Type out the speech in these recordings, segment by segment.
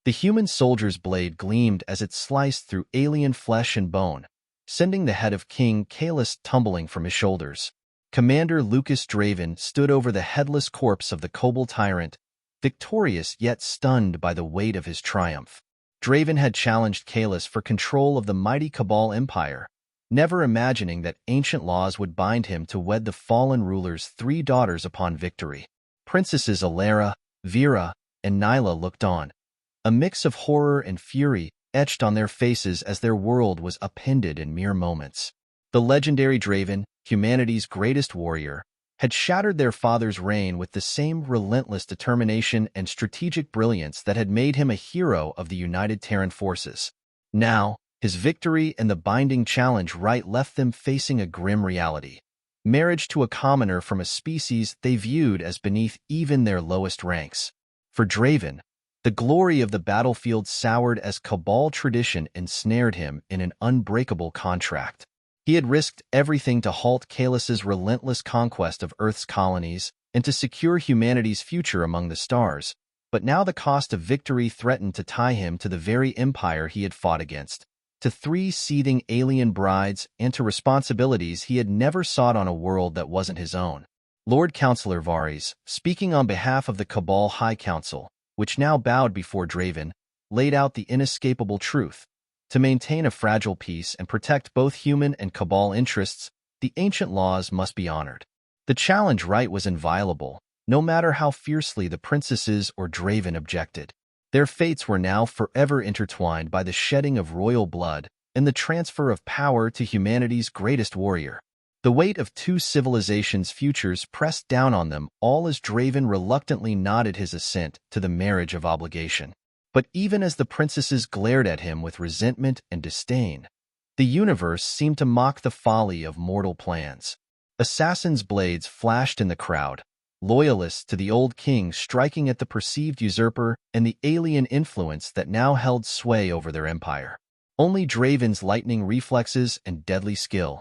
The human soldier's blade gleamed as it sliced through alien flesh and bone, sending the head of King Kaelus tumbling from his shoulders. Commander Lucas Draven stood over the headless corpse of the Cabal tyrant, victorious yet stunned by the weight of his triumph. Draven had challenged Kaelus for control of the mighty Cabal Empire, never imagining that ancient laws would bind him to wed the fallen ruler's 3 daughters upon victory. Princesses Elara, Vira, and Nyla looked on, a mix of horror and fury etched on their faces as their world was upended in mere moments. The legendary Draven, humanity's greatest warrior, had shattered their father's reign with the same relentless determination and strategic brilliance that had made him a hero of the United Terran forces. Now, his victory and the binding challenge left them facing a grim reality: marriage to a commoner from a species they viewed as beneath even their lowest ranks. For Draven, the glory of the battlefield soured as Cabal tradition ensnared him in an unbreakable contract. He had risked everything to halt Kaelus's relentless conquest of Earth's colonies and to secure humanity's future among the stars, but now the cost of victory threatened to tie him to the very empire he had fought against, to 3 seething alien brides, and to responsibilities he had never sought on a world that wasn't his own. Lord Councillor Varys, speaking on behalf of the Cabal High Council, which now bowed before Draven, laid out the inescapable truth. To maintain a fragile peace and protect both human and Cabal interests, the ancient laws must be honored. The challenge was inviolable, no matter how fiercely the princesses or Draven objected. Their fates were now forever intertwined by the shedding of royal blood and the transfer of power to humanity's greatest warrior. The weight of 2 civilizations' futures pressed down on them all as Draven reluctantly nodded his assent to the marriage of obligation. But even as the princesses glared at him with resentment and disdain, the universe seemed to mock the folly of mortal plans. Assassins' blades flashed in the crowd, loyalists to the old king striking at the perceived usurper and the alien influence that now held sway over their empire. Only Draven's lightning reflexes and deadly skill,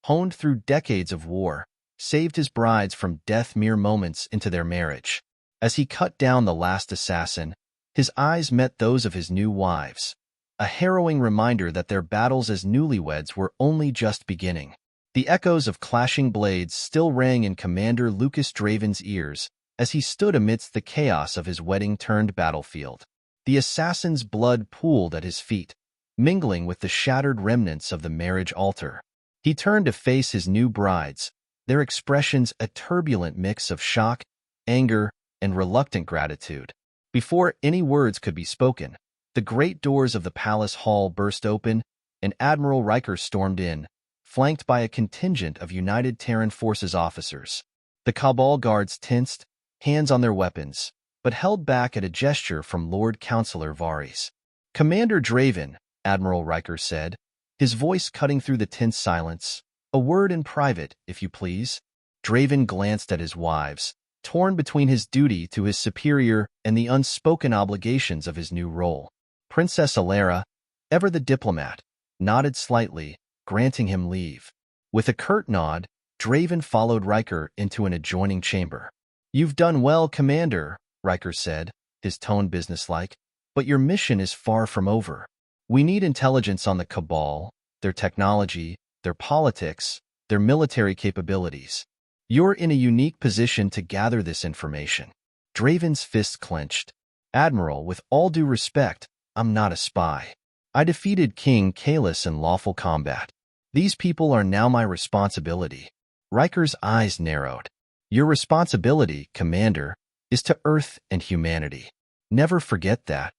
honed through decades of war, saved his brides from death mere moments into their marriage. As he cut down the last assassin, his eyes met those of his new wives, a harrowing reminder that their battles as newlyweds were only just beginning. The echoes of clashing blades still rang in Commander Lucas Draven's ears as he stood amidst the chaos of his wedding-turned battlefield. The assassin's blood pooled at his feet, mingling with the shattered remnants of the marriage altar. He turned to face his new brides, their expressions a turbulent mix of shock, anger, and reluctant gratitude. Before any words could be spoken, the great doors of the palace hall burst open, and Admiral Riker stormed in, flanked by a contingent of United Terran Forces officers. The Cabal guards tensed, hands on their weapons, but held back at a gesture from Lord Councillor Varys. "Commander Draven," Admiral Riker said, his voice cutting through the tense silence. "A word in private, if you please." Draven glanced at his wives, torn between his duty to his superior and the unspoken obligations of his new role. Princess Elara, ever the diplomat, nodded slightly, granting him leave. With a curt nod, Draven followed Riker into an adjoining chamber. "You've done well, Commander," Riker said, his tone businesslike, "but your mission is far from over. We need intelligence on the Cabal, their technology, their politics, their military capabilities. You're in a unique position to gather this information." Draven's fist clenched. "Admiral, with all due respect, I'm not a spy. I defeated King Kaelus in lawful combat. These people are now my responsibility." Riker's eyes narrowed. "Your responsibility, Commander, is to Earth and humanity. Never forget that."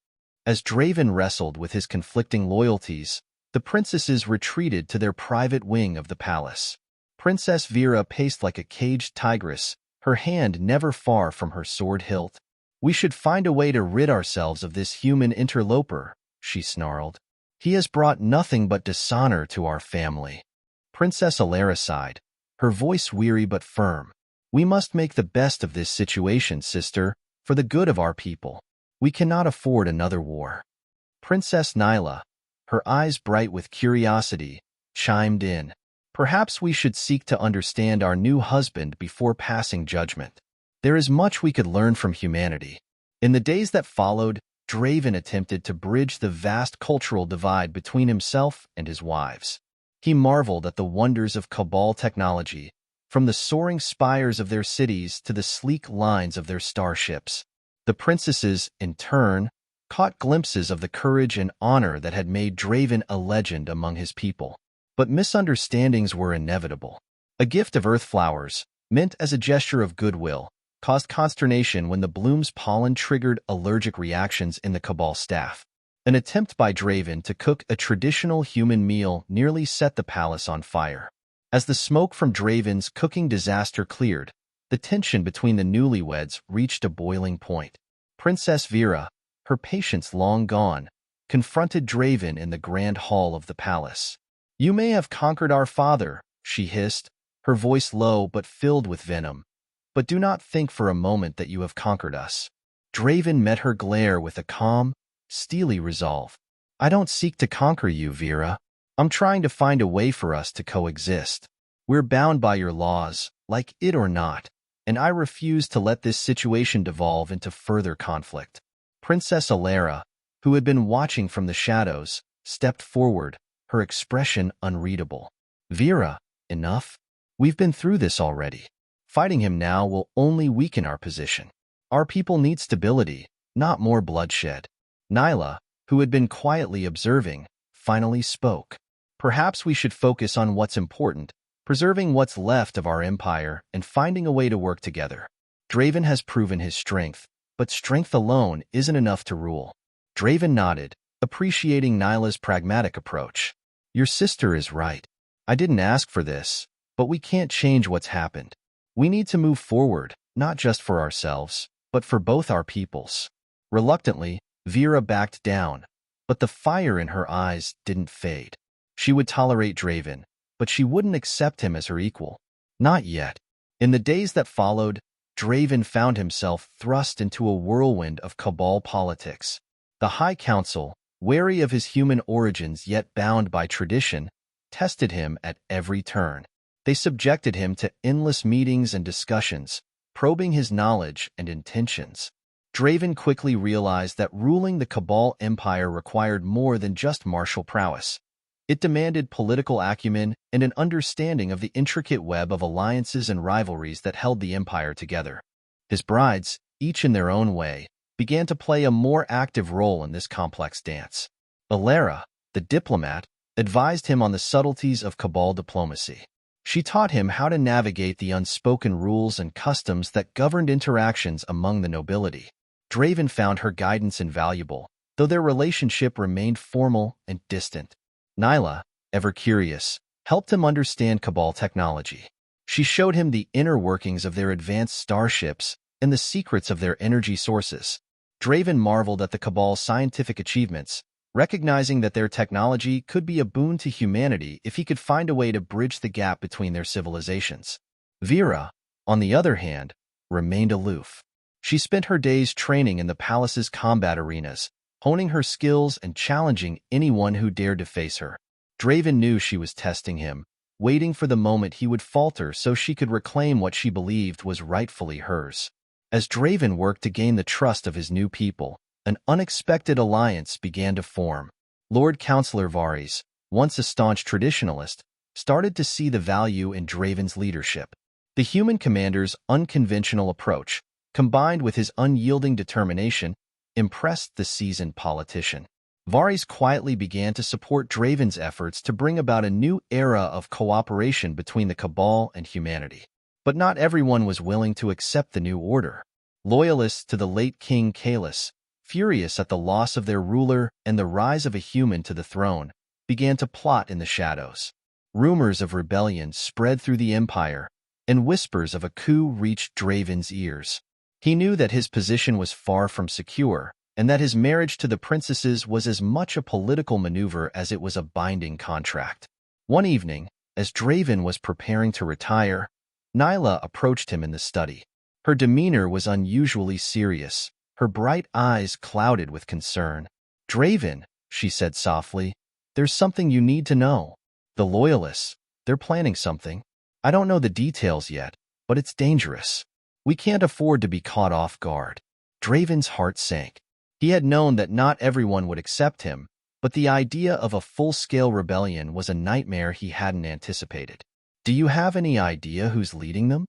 As Draven wrestled with his conflicting loyalties, the princesses retreated to their private wing of the palace. Princess Vira paced like a caged tigress, her hand never far from her sword hilt. "We should find a way to rid ourselves of this human interloper," she snarled. "He has brought nothing but dishonor to our family." Princess Elara sighed, her voice weary but firm. "We must make the best of this situation, sister, for the good of our people. We cannot afford another war." Princess Nyla, her eyes bright with curiosity, chimed in. "Perhaps we should seek to understand our new husband before passing judgment. There is much we could learn from humanity." In the days that followed, Draven attempted to bridge the vast cultural divide between himself and his wives. He marveled at the wonders of Cabal technology, from the soaring spires of their cities to the sleek lines of their starships. The princesses, in turn, caught glimpses of the courage and honor that had made Draven a legend among his people. But misunderstandings were inevitable. A gift of earth flowers, meant as a gesture of goodwill, caused consternation when the bloom's pollen triggered allergic reactions in the Cabal staff. An attempt by Draven to cook a traditional human meal nearly set the palace on fire. As the smoke from Draven's cooking disaster cleared, the tension between the newlyweds reached a boiling point. Princess Vira, her patience long gone, confronted Draven in the grand hall of the palace. "You may have conquered our father," she hissed, her voice low but filled with venom, "but do not think for a moment that you have conquered us." Draven met her glare with a calm, steely resolve. "I don't seek to conquer you, Vira. I'm trying to find a way for us to coexist. We're bound by your laws, like it or not, and I refuse to let this situation devolve into further conflict." Princess Elara, who had been watching from the shadows, stepped forward, her expression unreadable. "Vira, enough. We've been through this already. Fighting him now will only weaken our position. Our people need stability, not more bloodshed." Nyla, who had been quietly observing, finally spoke. "Perhaps we should focus on what's important, preserving what's left of our empire and finding a way to work together. Draven has proven his strength, but strength alone isn't enough to rule." Draven nodded, appreciating Nyla's pragmatic approach. "Your sister is right. I didn't ask for this, but we can't change what's happened. We need to move forward, not just for ourselves, but for both our peoples." Reluctantly, Vira backed down, but the fire in her eyes didn't fade. She would tolerate Draven, but she wouldn't accept him as her equal. Not yet. In the days that followed, Draven found himself thrust into a whirlwind of Cabal politics. The High Council, wary of his human origins yet bound by tradition, tested him at every turn. They subjected him to endless meetings and discussions, probing his knowledge and intentions. Draven quickly realized that ruling the Cabal Empire required more than just martial prowess. It demanded political acumen and an understanding of the intricate web of alliances and rivalries that held the empire together. His brides, each in their own way, began to play a more active role in this complex dance. Elara, the diplomat, advised him on the subtleties of Cabal diplomacy. She taught him how to navigate the unspoken rules and customs that governed interactions among the nobility. Draven found her guidance invaluable, though their relationship remained formal and distant. Nyla, ever curious, helped him understand Cabal technology. She showed him the inner workings of their advanced starships and the secrets of their energy sources. Draven marveled at the Cabal's scientific achievements, recognizing that their technology could be a boon to humanity if he could find a way to bridge the gap between their civilizations. Vira, on the other hand, remained aloof. She spent her days training in the palace's combat arenas, honing her skills and challenging anyone who dared to face her. Draven knew she was testing him, waiting for the moment he would falter so she could reclaim what she believed was rightfully hers. As Draven worked to gain the trust of his new people, an unexpected alliance began to form. Lord Councillor Varys, once a staunch traditionalist, started to see the value in Draven's leadership. The human commander's unconventional approach, combined with his unyielding determination, impressed the seasoned politician. Varys quietly began to support Draven's efforts to bring about a new era of cooperation between the Cabal and humanity. But not everyone was willing to accept the new order. Loyalists to the late King Kaelus, furious at the loss of their ruler and the rise of a human to the throne, began to plot in the shadows. Rumors of rebellion spread through the empire, and whispers of a coup reached Draven's ears. He knew that his position was far from secure, and that his marriage to the princesses was as much a political maneuver as it was a binding contract. One evening, as Draven was preparing to retire, Nyla approached him in the study. Her demeanor was unusually serious, her bright eyes clouded with concern. "Draven," she said softly, "there's something you need to know. The loyalists, they're planning something. I don't know the details yet, but it's dangerous. We can't afford to be caught off guard." Draven's heart sank. He had known that not everyone would accept him, but the idea of a full-scale rebellion was a nightmare he hadn't anticipated. "Do you have any idea who's leading them?"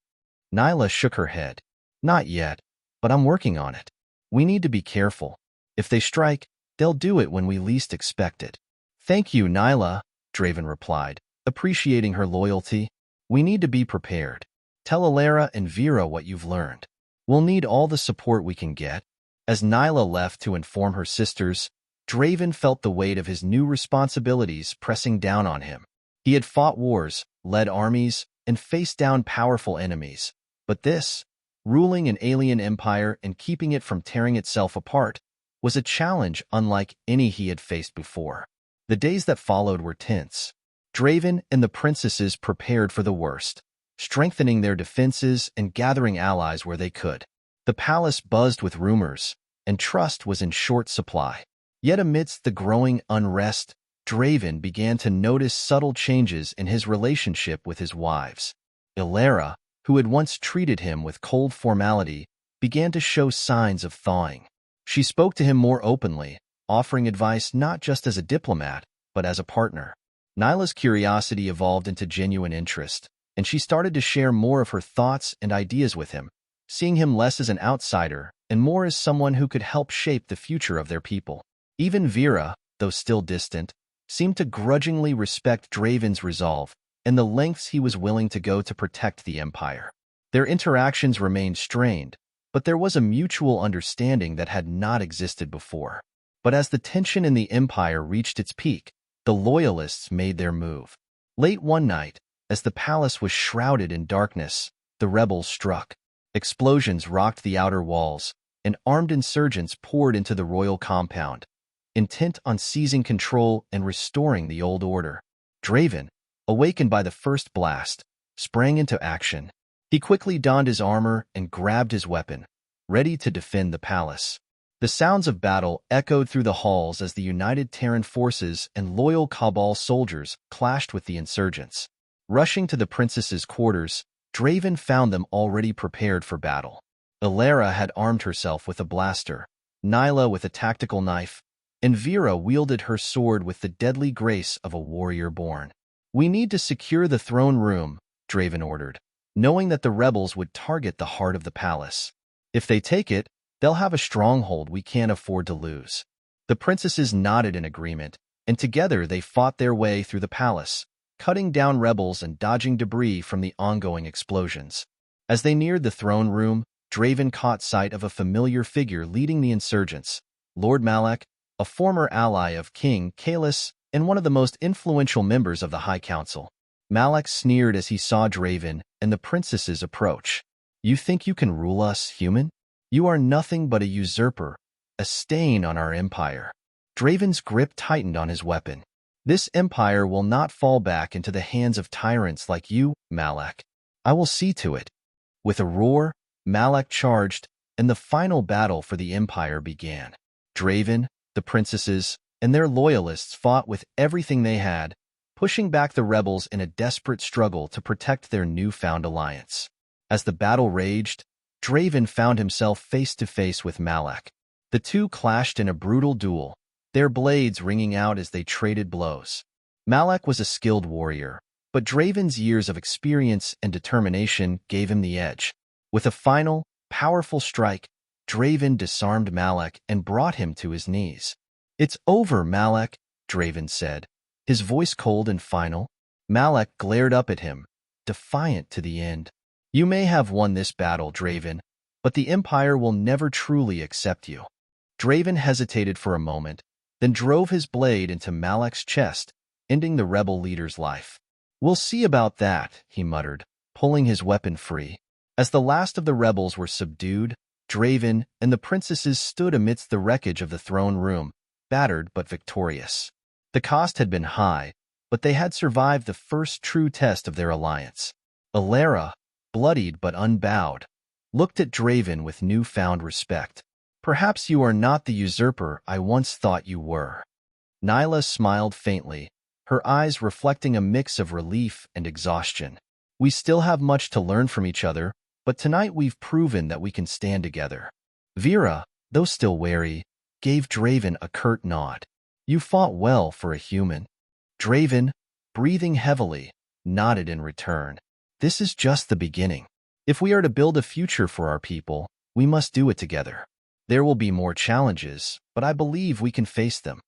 Nyla shook her head. "Not yet, but I'm working on it. We need to be careful. If they strike, they'll do it when we least expect it." "Thank you, Nyla," Draven replied, appreciating her loyalty. "We need to be prepared. Tell Elara and Vira what you've learned. We'll need all the support we can get." As Nyla left to inform her sisters, Draven felt the weight of his new responsibilities pressing down on him. He had fought wars, led armies, and faced down powerful enemies. But this, ruling an alien empire and keeping it from tearing itself apart, was a challenge unlike any he had faced before. The days that followed were tense. Draven and the princesses prepared for the worst, strengthening their defenses and gathering allies where they could. The palace buzzed with rumors, and trust was in short supply. Yet amidst the growing unrest, Draven began to notice subtle changes in his relationship with his wives. Elara, who had once treated him with cold formality, began to show signs of thawing. She spoke to him more openly, offering advice not just as a diplomat, but as a partner. Nyla's curiosity evolved into genuine interest, and she started to share more of her thoughts and ideas with him, seeing him less as an outsider and more as someone who could help shape the future of their people. Even Vira, though still distant, seemed to grudgingly respect Draven's resolve and the lengths he was willing to go to protect the Empire. Their interactions remained strained, but there was a mutual understanding that had not existed before. But as the tension in the Empire reached its peak, the loyalists made their move. Late one night, as the palace was shrouded in darkness, the rebels struck. Explosions rocked the outer walls, and armed insurgents poured into the royal compound, intent on seizing control and restoring the old order. Draven, awakened by the first blast, sprang into action. He quickly donned his armor and grabbed his weapon, ready to defend the palace. The sounds of battle echoed through the halls as the united Terran forces and loyal Cabal soldiers clashed with the insurgents. Rushing to the princess's quarters, Draven found them already prepared for battle. Elara had armed herself with a blaster, Nyla with a tactical knife, and Vira wielded her sword with the deadly grace of a warrior born. "We need to secure the throne room," Draven ordered, knowing that the rebels would target the heart of the palace. "If they take it, they'll have a stronghold we can't afford to lose." The princesses nodded in agreement, and together they fought their way through the palace, cutting down rebels and dodging debris from the ongoing explosions. As they neared the throne room, Draven caught sight of a familiar figure leading the insurgents, Lord Malak, a former ally of King Kaelus and one of the most influential members of the High Council. Malak sneered as he saw Draven and the princesses approach. "You think you can rule us, human? You are nothing but a usurper, a stain on our empire." Draven's grip tightened on his weapon. "This empire will not fall back into the hands of tyrants like you, Malak. I will see to it." With a roar, Malak charged, and the final battle for the empire began. Draven, the princesses, and their loyalists fought with everything they had, pushing back the rebels in a desperate struggle to protect their newfound alliance. As the battle raged, Draven found himself face to face with Malak. The two clashed in a brutal duel, their blades ringing out as they traded blows. Malak was a skilled warrior, but Draven's years of experience and determination gave him the edge. With a final, powerful strike, Draven disarmed Malak and brought him to his knees. "It's over, Malak," Draven said, his voice cold and final. Malak glared up at him, defiant to the end. "You may have won this battle, Draven, but the Empire will never truly accept you." Draven hesitated for a moment, then drove his blade into Malak's chest, ending the rebel leader's life. "We'll see about that," he muttered, pulling his weapon free. As the last of the rebels were subdued, Draven and the princesses stood amidst the wreckage of the throne room, battered but victorious. The cost had been high, but they had survived the first true test of their alliance. Elara, bloodied but unbowed, looked at Draven with newfound respect. "Perhaps you are not the usurper I once thought you were." Nyla smiled faintly, her eyes reflecting a mix of relief and exhaustion. "We still have much to learn from each other, but tonight we've proven that we can stand together." Vira, though still wary, gave Draven a curt nod. "You fought well for a human." Draven, breathing heavily, nodded in return. "This is just the beginning. If we are to build a future for our people, we must do it together. There will be more challenges, but I believe we can face them."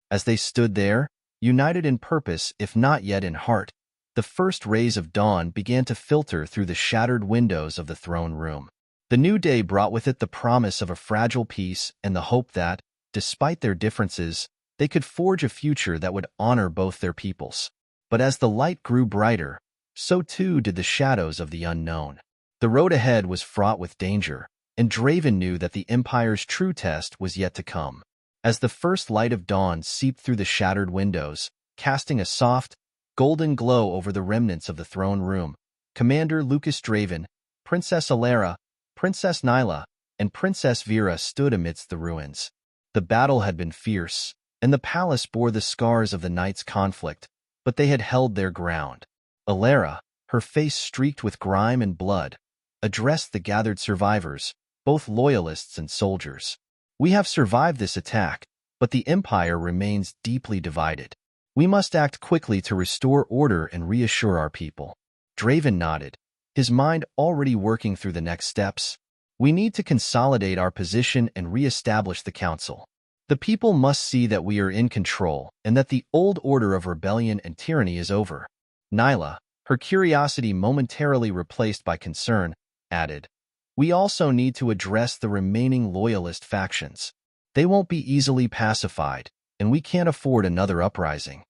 As they stood there, united in purpose if not yet in heart, the first rays of dawn began to filter through the shattered windows of the throne room. The new day brought with it the promise of a fragile peace and the hope that, despite their differences, they could forge a future that would honor both their peoples. But as the light grew brighter, so too did the shadows of the unknown. The road ahead was fraught with danger, and Draven knew that the Empire's true test was yet to come. As the first light of dawn seeped through the shattered windows, casting a soft, golden glow over the remnants of the throne room, Commander Lucas Draven, Princess Elara, Princess Nyla, and Princess Vira stood amidst the ruins. The battle had been fierce, and the palace bore the scars of the night's conflict, but they had held their ground. Elara, her face streaked with grime and blood, addressed the gathered survivors, both loyalists and soldiers. "We have survived this attack, but the Empire remains deeply divided. We must act quickly to restore order and reassure our people." Draven nodded, his mind already working through the next steps. "We need to consolidate our position and re-establish the council. The people must see that we are in control and that the old order of rebellion and tyranny is over." Nyla, her curiosity momentarily replaced by concern, added, "We also need to address the remaining loyalist factions. They won't be easily pacified, and we can't afford another uprising."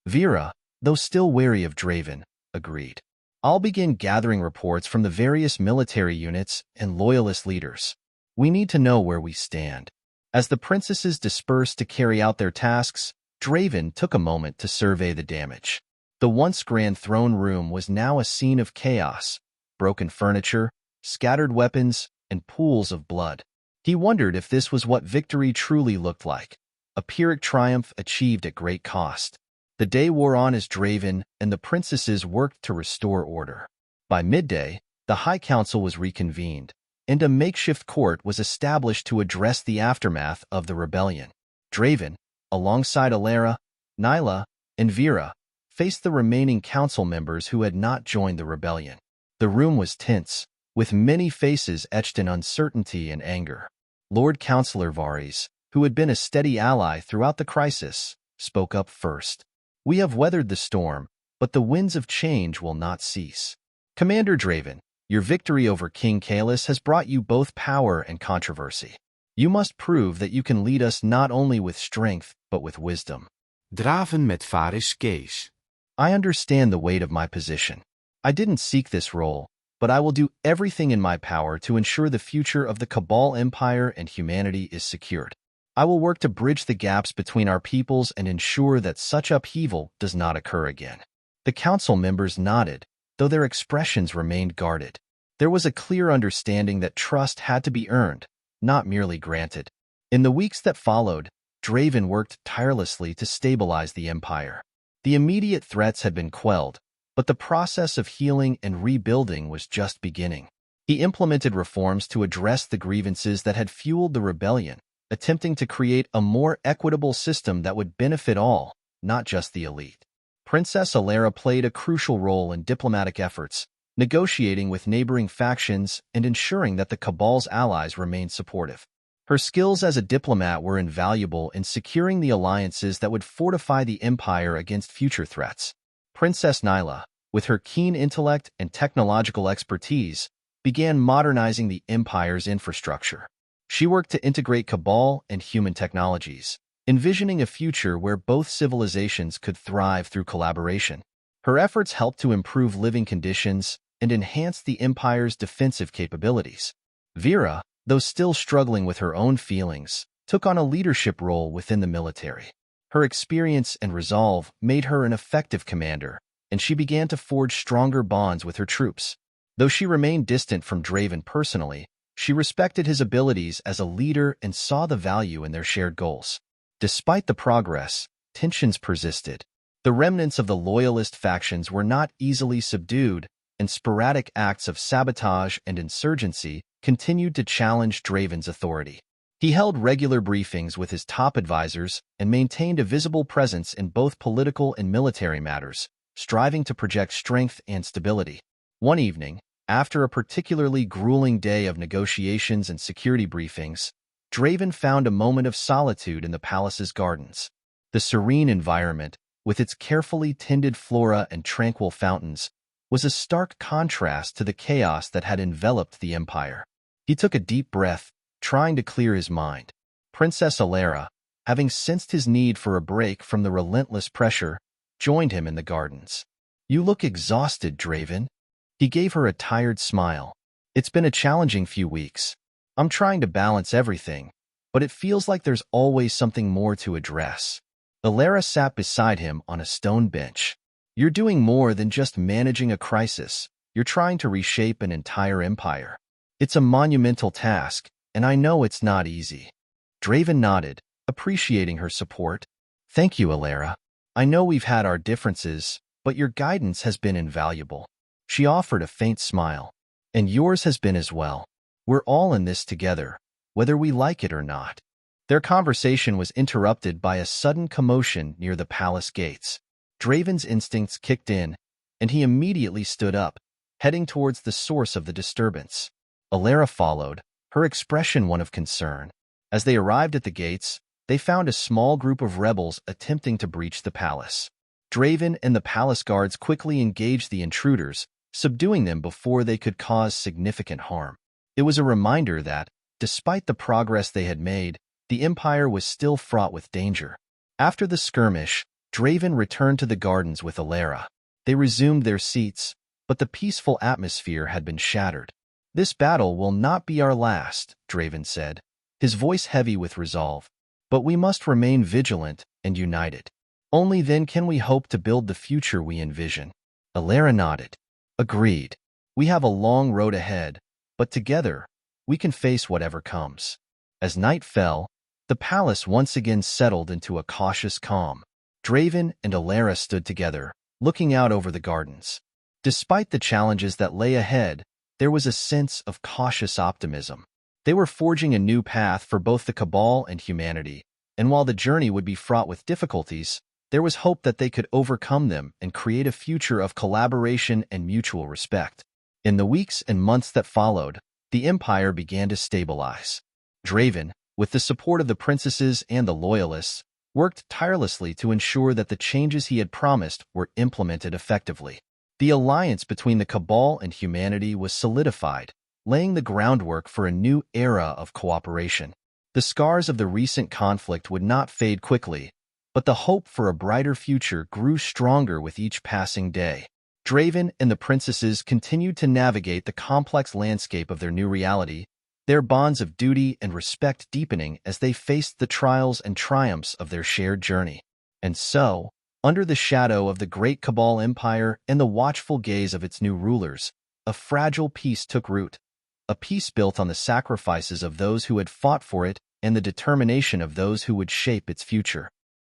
Vira, though still wary of Draven, agreed. "I'll begin gathering reports from the various military units and loyalist leaders. We need to know where we stand." As the princesses dispersed to carry out their tasks, Draven took a moment to survey the damage. The once grand throne room was now a scene of chaos, broken furniture, scattered weapons, and pools of blood. He wondered if this was what victory truly looked like, a Pyrrhic triumph achieved at great cost. The day wore on as Draven and the princesses worked to restore order. By midday, the High Council was reconvened, and a makeshift court was established to address the aftermath of the rebellion. Draven, alongside Elara, Nyla, and Vira, faced the remaining council members who had not joined the rebellion. The room was tense, with many faces etched in uncertainty and anger. Lord Councillor Varys, who had been a steady ally throughout the crisis, spoke up first. "We have weathered the storm, but the winds of change will not cease. Commander Draven, your victory over King Kaelus has brought you both power and controversy. You must prove that you can lead us not only with strength, but with wisdom." Draven met Varys gaze. "I understand the weight of my position. I didn't seek this role, but I will do everything in my power to ensure the future of the Cabal Empire and humanity is secured. I will work to bridge the gaps between our peoples and ensure that such upheaval does not occur again." The council members nodded, though their expressions remained guarded. There was a clear understanding that trust had to be earned, not merely granted. In the weeks that followed, Draven worked tirelessly to stabilize the Empire. The immediate threats had been quelled, but the process of healing and rebuilding was just beginning. He implemented reforms to address the grievances that had fueled the rebellion, attempting to create a more equitable system that would benefit all, not just the elite. Princess Elara played a crucial role in diplomatic efforts, negotiating with neighboring factions and ensuring that the Cabal's allies remained supportive. Her skills as a diplomat were invaluable in securing the alliances that would fortify the Empire against future threats. Princess Nyla, with her keen intellect and technological expertise, began modernizing the Empire's infrastructure. She worked to integrate Cabal and human technologies, envisioning a future where both civilizations could thrive through collaboration. Her efforts helped to improve living conditions and enhance the Empire's defensive capabilities. Vira, though still struggling with her own feelings, took on a leadership role within the military. Her experience and resolve made her an effective commander, and she began to forge stronger bonds with her troops. Though she remained distant from Draven personally, she respected his abilities as a leader and saw the value in their shared goals. Despite the progress, tensions persisted. The remnants of the loyalist factions were not easily subdued, and sporadic acts of sabotage and insurgency continued to challenge Draven's authority. He held regular briefings with his top advisors and maintained a visible presence in both political and military matters, striving to project strength and stability. One evening, after a particularly grueling day of negotiations and security briefings, Draven found a moment of solitude in the palace's gardens. The serene environment, with its carefully tended flora and tranquil fountains, was a stark contrast to the chaos that had enveloped the Empire. He took a deep breath, trying to clear his mind. Princess Elara, having sensed his need for a break from the relentless pressure, joined him in the gardens. "You look exhausted, Draven." He gave her a tired smile. "It's been a challenging few weeks. I'm trying to balance everything, but it feels like there's always something more to address." Elara sat beside him on a stone bench. "You're doing more than just managing a crisis. You're trying to reshape an entire empire. It's a monumental task, and I know it's not easy." Draven nodded, appreciating her support. "Thank you, Elara. I know we've had our differences, but your guidance has been invaluable." She offered a faint smile. "And yours has been as well. We're all in this together, whether we like it or not." Their conversation was interrupted by a sudden commotion near the palace gates. Draven's instincts kicked in, and he immediately stood up, heading towards the source of the disturbance. Elara followed, her expression one of concern. As they arrived at the gates, they found a small group of rebels attempting to breach the palace. Draven and the palace guards quickly engaged the intruders, subduing them before they could cause significant harm. It was a reminder that, despite the progress they had made, the Empire was still fraught with danger. After the skirmish, Draven returned to the gardens with Elara. They resumed their seats, but the peaceful atmosphere had been shattered. "This battle will not be our last," Draven said, his voice heavy with resolve. "But we must remain vigilant and united. Only then can we hope to build the future we envision." Elara nodded. "Agreed. We have a long road ahead, but together, we can face whatever comes." As night fell, the palace once again settled into a cautious calm. Draven and Elara stood together, looking out over the gardens. Despite the challenges that lay ahead, there was a sense of cautious optimism. They were forging a new path for both the Cabal and humanity, and while the journey would be fraught with difficulties, there was hope that they could overcome them and create a future of collaboration and mutual respect. In the weeks and months that followed, the Empire began to stabilize. Draven, with the support of the princesses and the loyalists, worked tirelessly to ensure that the changes he had promised were implemented effectively. The alliance between the Cabal and humanity was solidified, laying the groundwork for a new era of cooperation. The scars of the recent conflict would not fade quickly, but the hope for a brighter future grew stronger with each passing day. Draven and the princesses continued to navigate the complex landscape of their new reality, their bonds of duty and respect deepening as they faced the trials and triumphs of their shared journey. And so, under the shadow of the great Cabal Empire and the watchful gaze of its new rulers, a fragile peace took root, a peace built on the sacrifices of those who had fought for it and the determination of those who would shape its future.